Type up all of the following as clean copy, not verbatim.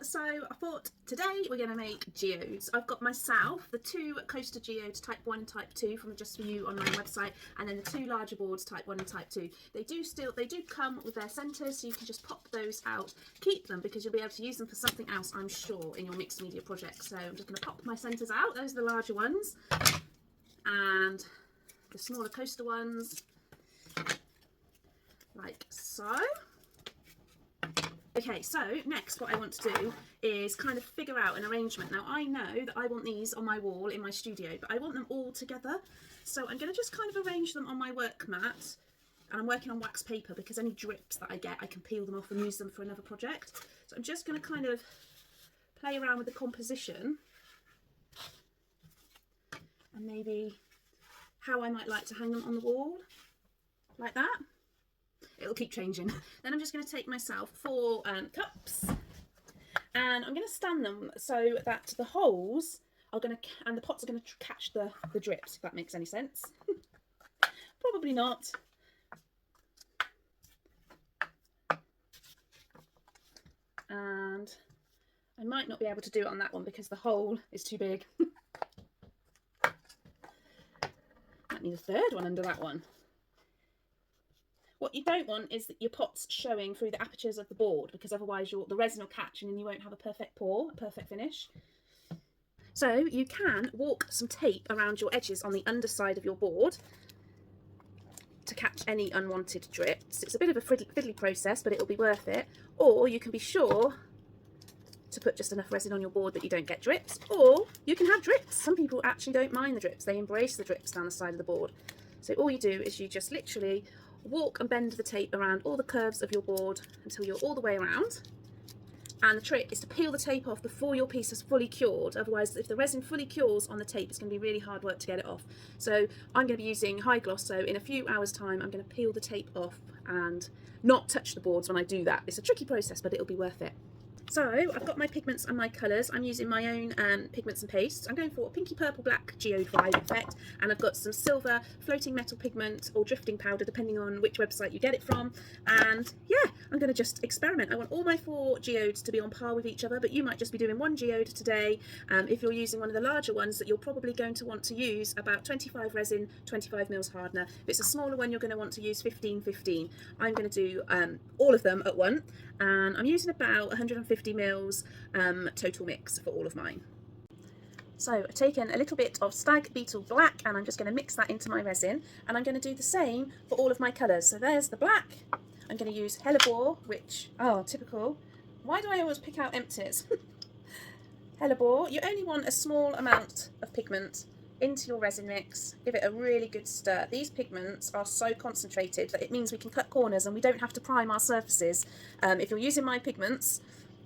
So I thought today we're going to make geodes. I've got myself the two coaster geodes type 1 and type 2 from the Just For You online website, and then the two larger boards type 1 and type 2. They do come with their centres, so you can just pop those out, keep them because you'll be able to use them for something else, I'm sure, in your mixed media project. So I'm just going to pop my centres out. Those are the larger ones, and the smaller coaster ones like so. Okay, so next what I want to do is kind of figure out an arrangement. Now I know that I want these on my wall in my studio, but I want them all together. So I'm going to just kind of arrange them on my work mat, and I'm working on wax paper because any drips that I get, I can peel them off and use them for another project. So I'm just going to kind of play around with the composition and maybe how I might like to hang them on the wall, like that. It'll keep changing. Then I'm just going to take myself 4 cups, and I'm going to stand them so that the holes are going to, and the pots are going to catch the drips, if that makes any sense. Probably not. And I might not be able to do it on that one because the hole is too big. Might need a third one under that one. What you don't want is that your pot's showing through the apertures of the board, because otherwise the resin will catch and then you won't have a perfect pour, a perfect finish. So you can walk some tape around your edges on the underside of your board to catch any unwanted drips. It's a bit of a fiddly process, but it'll be worth it. Or you can be sure to put just enough resin on your board that you don't get drips, or you can have drips. Some people actually don't mind the drips. They embrace the drips down the side of the board. So all you do is you just literally walk and bend the tape around all the curves of your board until you're all the way around. And the trick is to peel the tape off before your piece is fully cured. Otherwise, if the resin fully cures on the tape, it's going to be really hard work to get it off. So I'm going to be using high gloss, so in a few hours time I'm going to peel the tape off and not touch the boards when I do that. It's a tricky process, but it'll be worth it. So I've got my pigments and my colours. I'm using my own pigments and pastes. I'm going for a pinky purple black geode vibe effect, and I've got some silver floating metal pigment or drifting powder depending on which website you get it from. And yeah, I'm going to just experiment. I want all my 4 geodes to be on par with each other, but you might just be doing 1 geode today. If you're using one of the larger ones, that you're probably going to want to use about 25 resin, 25 mils hardener. If it's a smaller one, you're going to want to use 15-15. I'm going to do all of them at once, and I'm using about 150 mils total mix for all of mine. So I've taken a little bit of Stag Beetle Black, and I'm just going to mix that into my resin, and I'm going to do the same for all of my colours. So there's the black. I'm going to use Hellebore, which, oh, typical. Why do I always pick out empties? Hellebore, you only want a small amount of pigment into your resin mix. Give it a really good stir. These pigments are so concentrated that it means we can cut corners and we don't have to prime our surfaces. If you're using my pigments,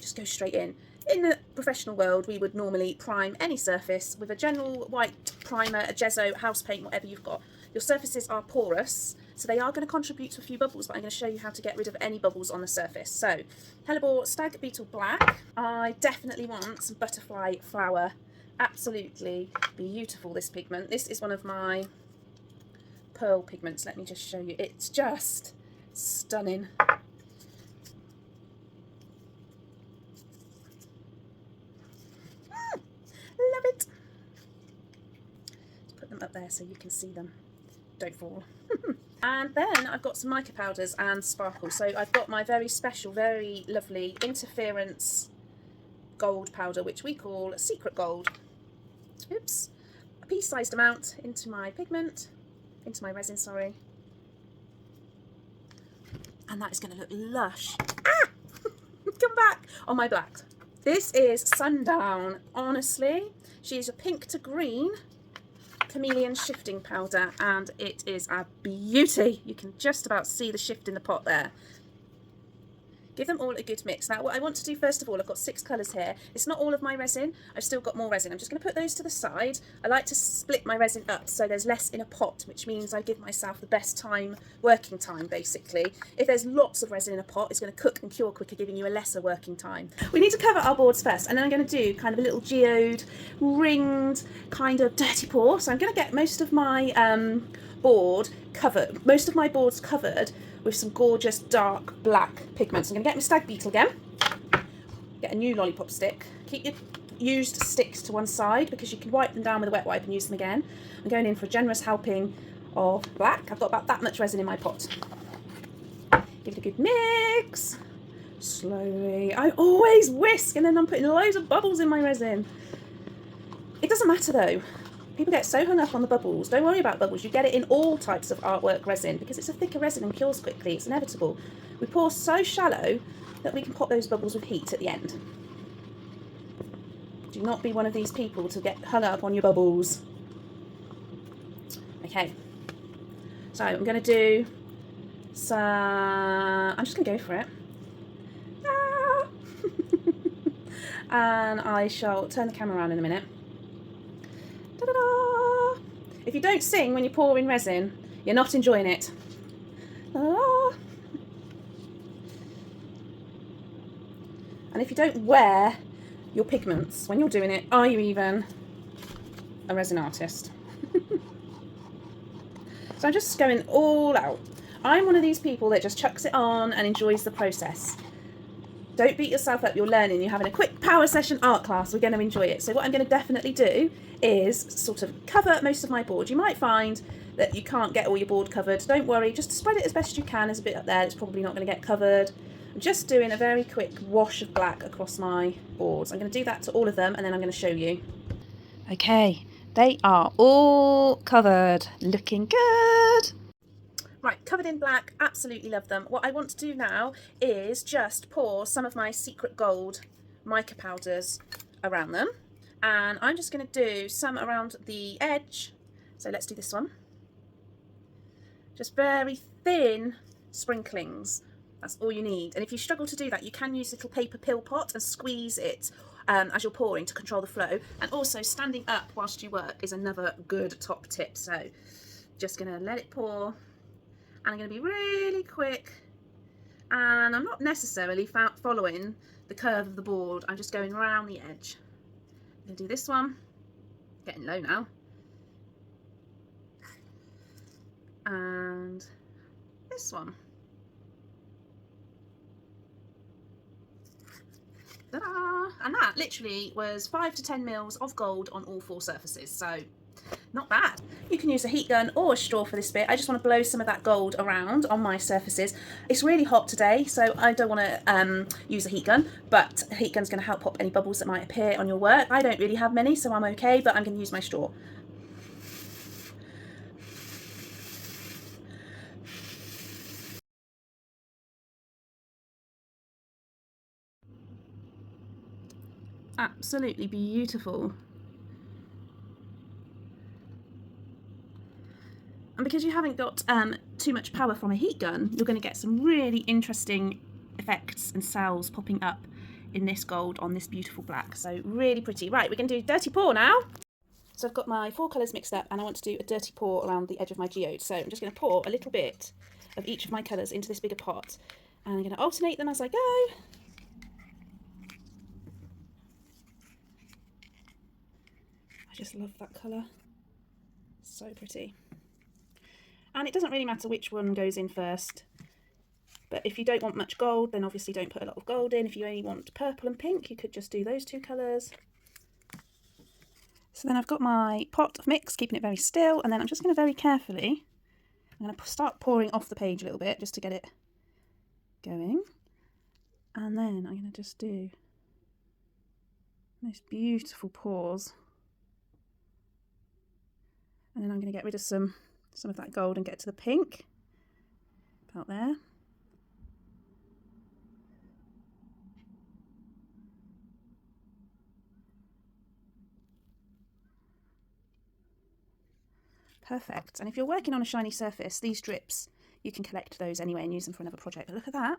just go straight in. In the professional world, we would normally prime any surface with a general white primer, a gesso, house paint, whatever you've got. Your surfaces are porous, so they are going to contribute to a few bubbles, but I'm going to show you how to get rid of any bubbles on the surface. So, Hellebore Stag Beetle Black. I definitely want some butterfly flower. Absolutely beautiful, this pigment. This is one of my pearl pigments. Let me just show you. It's just stunning. Love it. Let's put them up there so you can see them. Don't fall. And then I've got some mica powders and sparkle. So I've got my very special, very lovely interference gold powder, which we call secret gold. Oops. A pea-sized amount into my pigment, into my resin, sorry. And that is going to look lush. Ah! Come back on my black. This is Sundown. Honestly, she's a pink to green chameleon shifting powder, and it is a beauty. You can just about see the shift in the pot there. Give them all a good mix. Now what I want to do first of all, I've got 6 colours here. It's not all of my resin, I've still got more resin. I'm just going to put those to the side. I like to split my resin up so there's less in a pot, which means I give myself the best working time basically. If there's lots of resin in a pot, it's going to cook and cure quicker, giving you a lesser working time. We need to cover our boards first, and then I'm going to do kind of a little geode ringed kind of dirty pour. So I'm going to get most of my boards covered with some gorgeous dark black pigments. I'm going to get my Stag Beetle again. get a new lollipop stick. Keep your used sticks to one side because you can wipe them down with a wet wipe and use them again. I'm going in for a generous helping of black. I've got about that much resin in my pot. Give it a good mix. Slowly. I always whisk and then I'm putting loads of bubbles in my resin. It doesn't matter though. People get so hung up on the bubbles. Don't worry about bubbles. You get it in all types of artwork resin because it's a thicker resin and cures quickly. It's inevitable. We pour so shallow that we can pop those bubbles with heat at the end. Do not be one of these people to get hung up on your bubbles. Okay. So I'm going to do some... I'm just going to go for it. Ah. And I shall turn the camera around in a minute. Da-da-da. If you don't sing when you're pouring resin, you're not enjoying it. Ah. And if you don't wear your pigments when you're doing it, are you even a resin artist? So I'm just going all out. I'm one of these people that just chucks it on and enjoys the process. Don't beat yourself up, you're learning, you're having a quick power session art class, we're going to enjoy it. So what I'm going to definitely do is sort of cover most of my board. You might find that you can't get all your board covered. Don't worry, just spread it as best you can. There's a bit up there that's probably not going to get covered. I'm just doing a very quick wash of black across my boards. I'm going to do that to all of them and then I'm going to show you. Okay, they are all covered, looking good. Right, covered in black, absolutely love them. What I want to do now is just pour some of my secret gold mica powders around them. And I'm just going to do some around the edge. So let's do this one. Just very thin sprinklings. That's all you need. And if you struggle to do that, you can use a little paper pill pot and squeeze it as you're pouring to control the flow. And also standing up whilst you work is another good top tip. So just going to let it pour. And I'm going to be really quick, and I'm not necessarily following the curve of the board, I'm just going around the edge. I'm going to do this one, getting low now, and this one. Ta-da! And that literally was 5 to 10 mils of gold on all 4 surfaces, so not bad. You can use a heat gun or a straw for this bit. I just want to blow some of that gold around on my surfaces. It's really hot today, so I don't want to use a heat gun, but a heat gun's going to help pop any bubbles that might appear on your work. I don't really have many, so I'm okay, but I'm going to use my straw. Absolutely beautiful. And because you haven't got too much power from a heat gun, you're going to get some really interesting effects and cells popping up in this gold on this beautiful black. So really pretty. Right, we're going to do dirty pour now. So I've got my 4 colours mixed up and I want to do a dirty pour around the edge of my geode. So I'm just going to pour a little bit of each of my colours into this bigger pot. And I'm going to alternate them as I go. I just love that colour. So pretty. And it doesn't really matter which one goes in first, but if you don't want much gold, then obviously don't put a lot of gold in. If you only want purple and pink, you could just do those 2 colours. So then I've got my pot of mix, keeping it very still, and then I'm just going to very carefully, I'm going to start pouring off the page a little bit just to get it going. And then I'm going to just do most beautiful pours. And then I'm going to get rid of some of that gold and get to the pink, about there. Perfect. And if you're working on a shiny surface, these drips, you can collect those anyway and use them for another project. But look at that.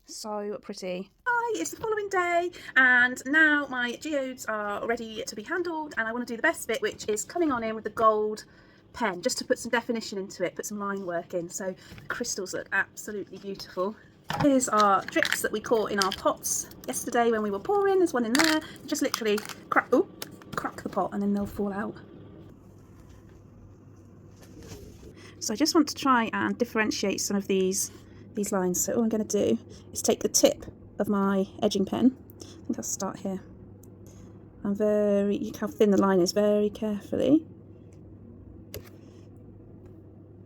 So pretty. Hi, it's the following day and now my geodes are ready to be handled and I want to do the best bit, which is coming on in with the gold pen just to put some definition into it, put some line work in, so the crystals look absolutely beautiful. Here's our drips that we caught in our pots yesterday when we were pouring. There's one in there. Just literally crack the pot and then they'll fall out. So I just want to try and differentiate some of these lines. So all I'm going to do is take the tip of my edging pen. I think I'll start here. I'm very, you can how thin the line is, very carefully.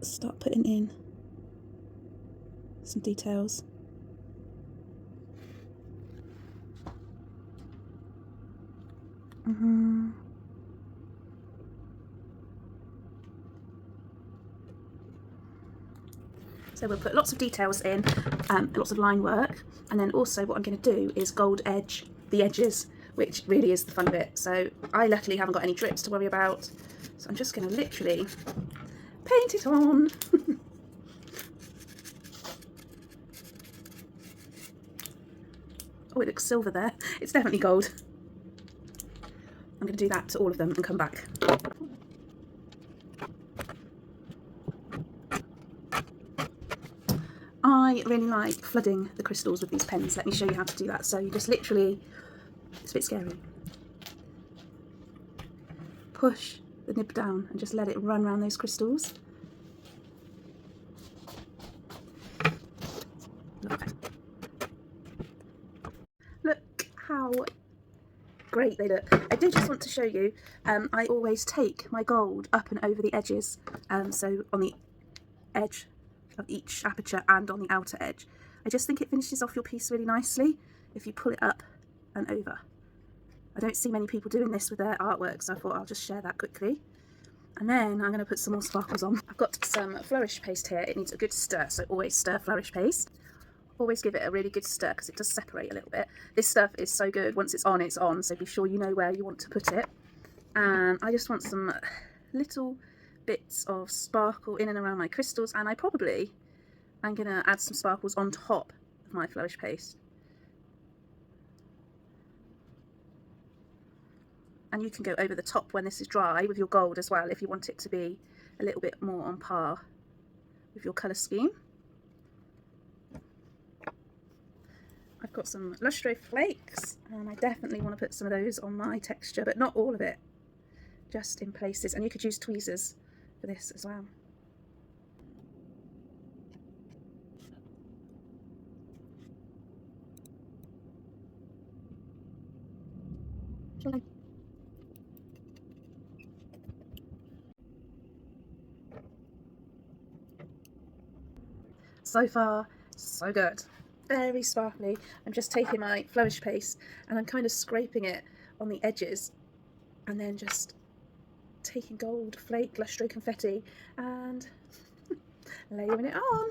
Start putting in some details. So we'll put lots of details in, lots of line work, and then also what I'm going to do is gold edge the edges, which really is the fun bit. So I luckily haven't got any drips to worry about, so I'm just going to literally paint it on. Oh, it looks silver there. It's definitely gold. I'm going to do that to all of them and come back. I really like flooding the crystals with these pens. Let me show you how to do that. So you just literally, it's a bit scary, push the nib down and just let it run around those crystals. Look how great they look. I do just want to show you, I always take my gold up and over the edges, so on the edge of each aperture and on the outer edge. I just think it finishes off your piece really nicely if you pull it up and over. I don't see many people doing this with their artwork, so I thought I'll just share that quickly. And then I'm going to put some more sparkles on. I've got some flourish paste here. It needs a good stir, so always stir flourish paste. Always give it a really good stir because it does separate a little bit. This stuff is so good. Once it's on, so be sure you know where you want to put it. And I just want some little bits of sparkle in and around my crystals, and I'm going to add some sparkles on top of my flourish paste. And you can go over the top when this is dry with your gold as well if you want it to be a little bit more on par with your colour scheme. I've got some Lustro flakes and I definitely want to put some of those on my texture, but not all of it, just in places. And you could use tweezers for this as well. So far, so good. Very sparkly. I'm just taking my flourish paste and I'm kind of scraping it on the edges and then just taking gold flake Lustro confetti and layering it on.